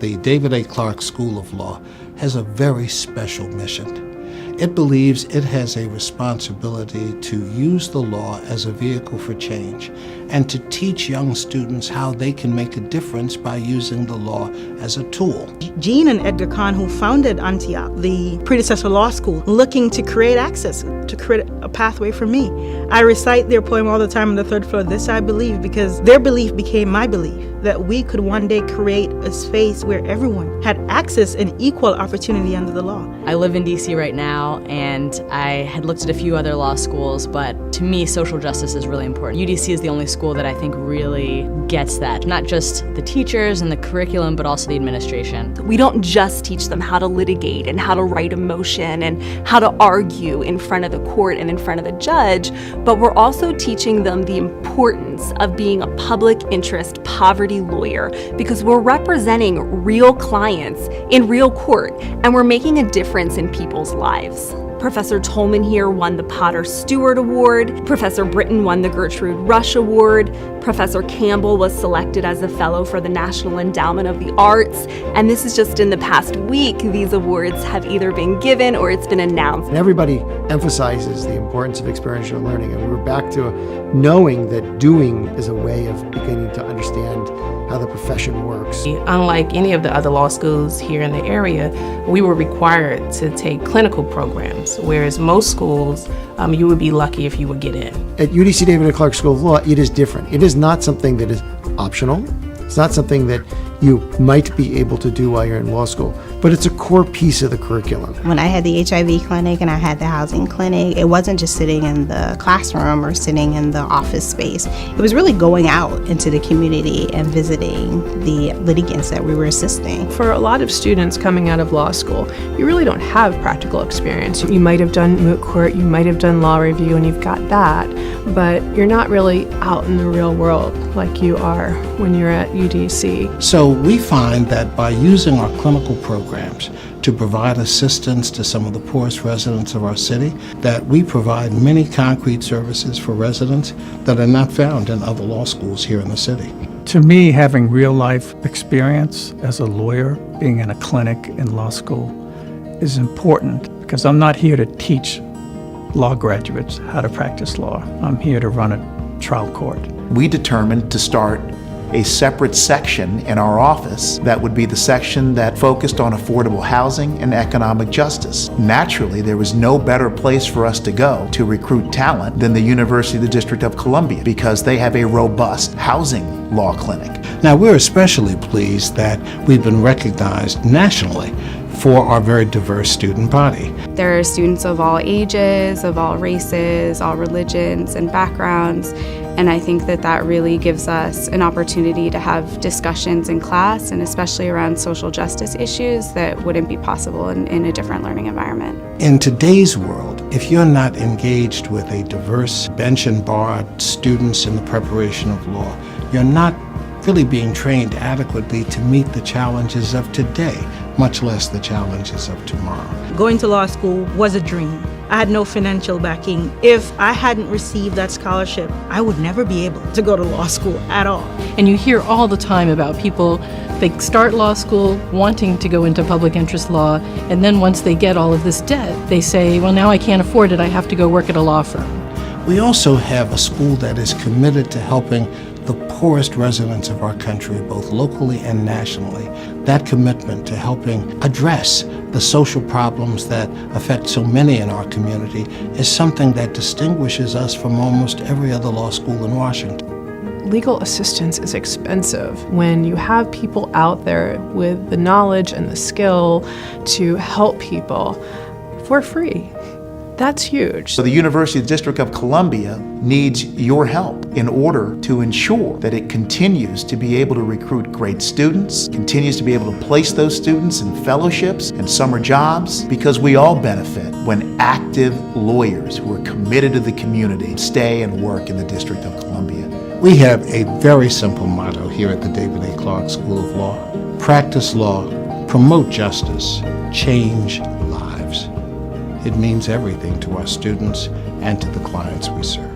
The David A. Clark School of Law has a very special mission. It believes it has a responsibility to use the law as a vehicle for change and to teach young students how they can make a difference by using the law as a tool. Jean and Edgar Kahn, who founded Antioch, the predecessor law school, looking to create access, to create a pathway for me. I recite their poem all the time on the third floor, This I Believe, because their belief became my belief, that we could one day create a space where everyone had access and equal opportunity under the law. I live in DC right now, and I had looked at a few other law schools, but to me, social justice is really important. UDC is the only school that I think really gets that. Not just the teachers and the curriculum, but also the administration. We don't just teach them how to litigate and how to write a motion and how to argue in front of the court and in front of the judge, but we're also teaching them the importance of being a public interest poverty lawyer, because we're representing real clients in real court and we're making a difference in people's lives. Professor Tolman here won the Potter Stewart Award. Professor Britton won the Gertrude Rush Award. Professor Campbell was selected as a fellow for the National Endowment of the Arts. And this is just in the past week, these awards have either been given or it's been announced. And everybody emphasizes the importance of experiential learning, and we're back to knowing that doing is a way of beginning to understand how the profession works. Unlike any of the other law schools here in the area, we were required to take clinical programs, whereas most schools, you would be lucky if you would get in. At UDC David A. Clark School of Law, it is different. It is not something that is optional. It's not something that you might be able to do while you're in law school, but it's a core piece of the curriculum. When I had the HIV clinic and I had the housing clinic, it wasn't just sitting in the classroom or sitting in the office space. It was really going out into the community and visiting the litigants that we were assisting. For a lot of students coming out of law school, you really don't have practical experience. You might have done moot court, you might have done law review, and you've got that, but you're not really out in the real world like you are when you're at UDC. So we find that by using our clinical programs to provide assistance to some of the poorest residents of our city, that we provide many concrete services for residents that are not found in other law schools here in the city. To me, having real-life experience as a lawyer, being in a clinic in law school, is important because I'm not here to teach law graduates how to practice law. I'm here to run a trial court. We determined to start a separate section in our office that would be the section that focused on affordable housing and economic justice. Naturally, there was no better place for us to go to recruit talent than the University of the District of Columbia, because they have a robust housing law clinic. Now, we're especially pleased that we've been recognized nationally for our very diverse student body. There are students of all ages, of all races, all religions and backgrounds, and I think that that really gives us an opportunity to have discussions in class, and especially around social justice issues that wouldn't be possible in a different learning environment. In today's world, if you're not engaged with a diverse bench and bar students in the preparation of law, you're not really being trained adequately to meet the challenges of today, much less the challenges of tomorrow. Going to law school was a dream. I had no financial backing. If I hadn't received that scholarship, I would never be able to go to law school at all. And you hear all the time about people, they start law school wanting to go into public interest law, and then once they get all of this debt, they say, well, now I can't afford it, I have to go work at a law firm. We also have a school that is committed to helping the poorest residents of our country, both locally and nationally. That commitment to helping address the social problems that affect so many in our community is something that distinguishes us from almost every other law school in Washington. Legal assistance is expensive. When you have people out there with the knowledge and the skill to help people for free, that's huge. So the University of the District of Columbia needs your help in order to ensure that it continues to be able to recruit great students, continues to be able to place those students in fellowships and summer jobs, because we all benefit when active lawyers who are committed to the community stay and work in the District of Columbia. We have a very simple motto here at the David A. Clark School of Law: practice law, promote justice, change lives. It means everything to our students and to the clients we serve.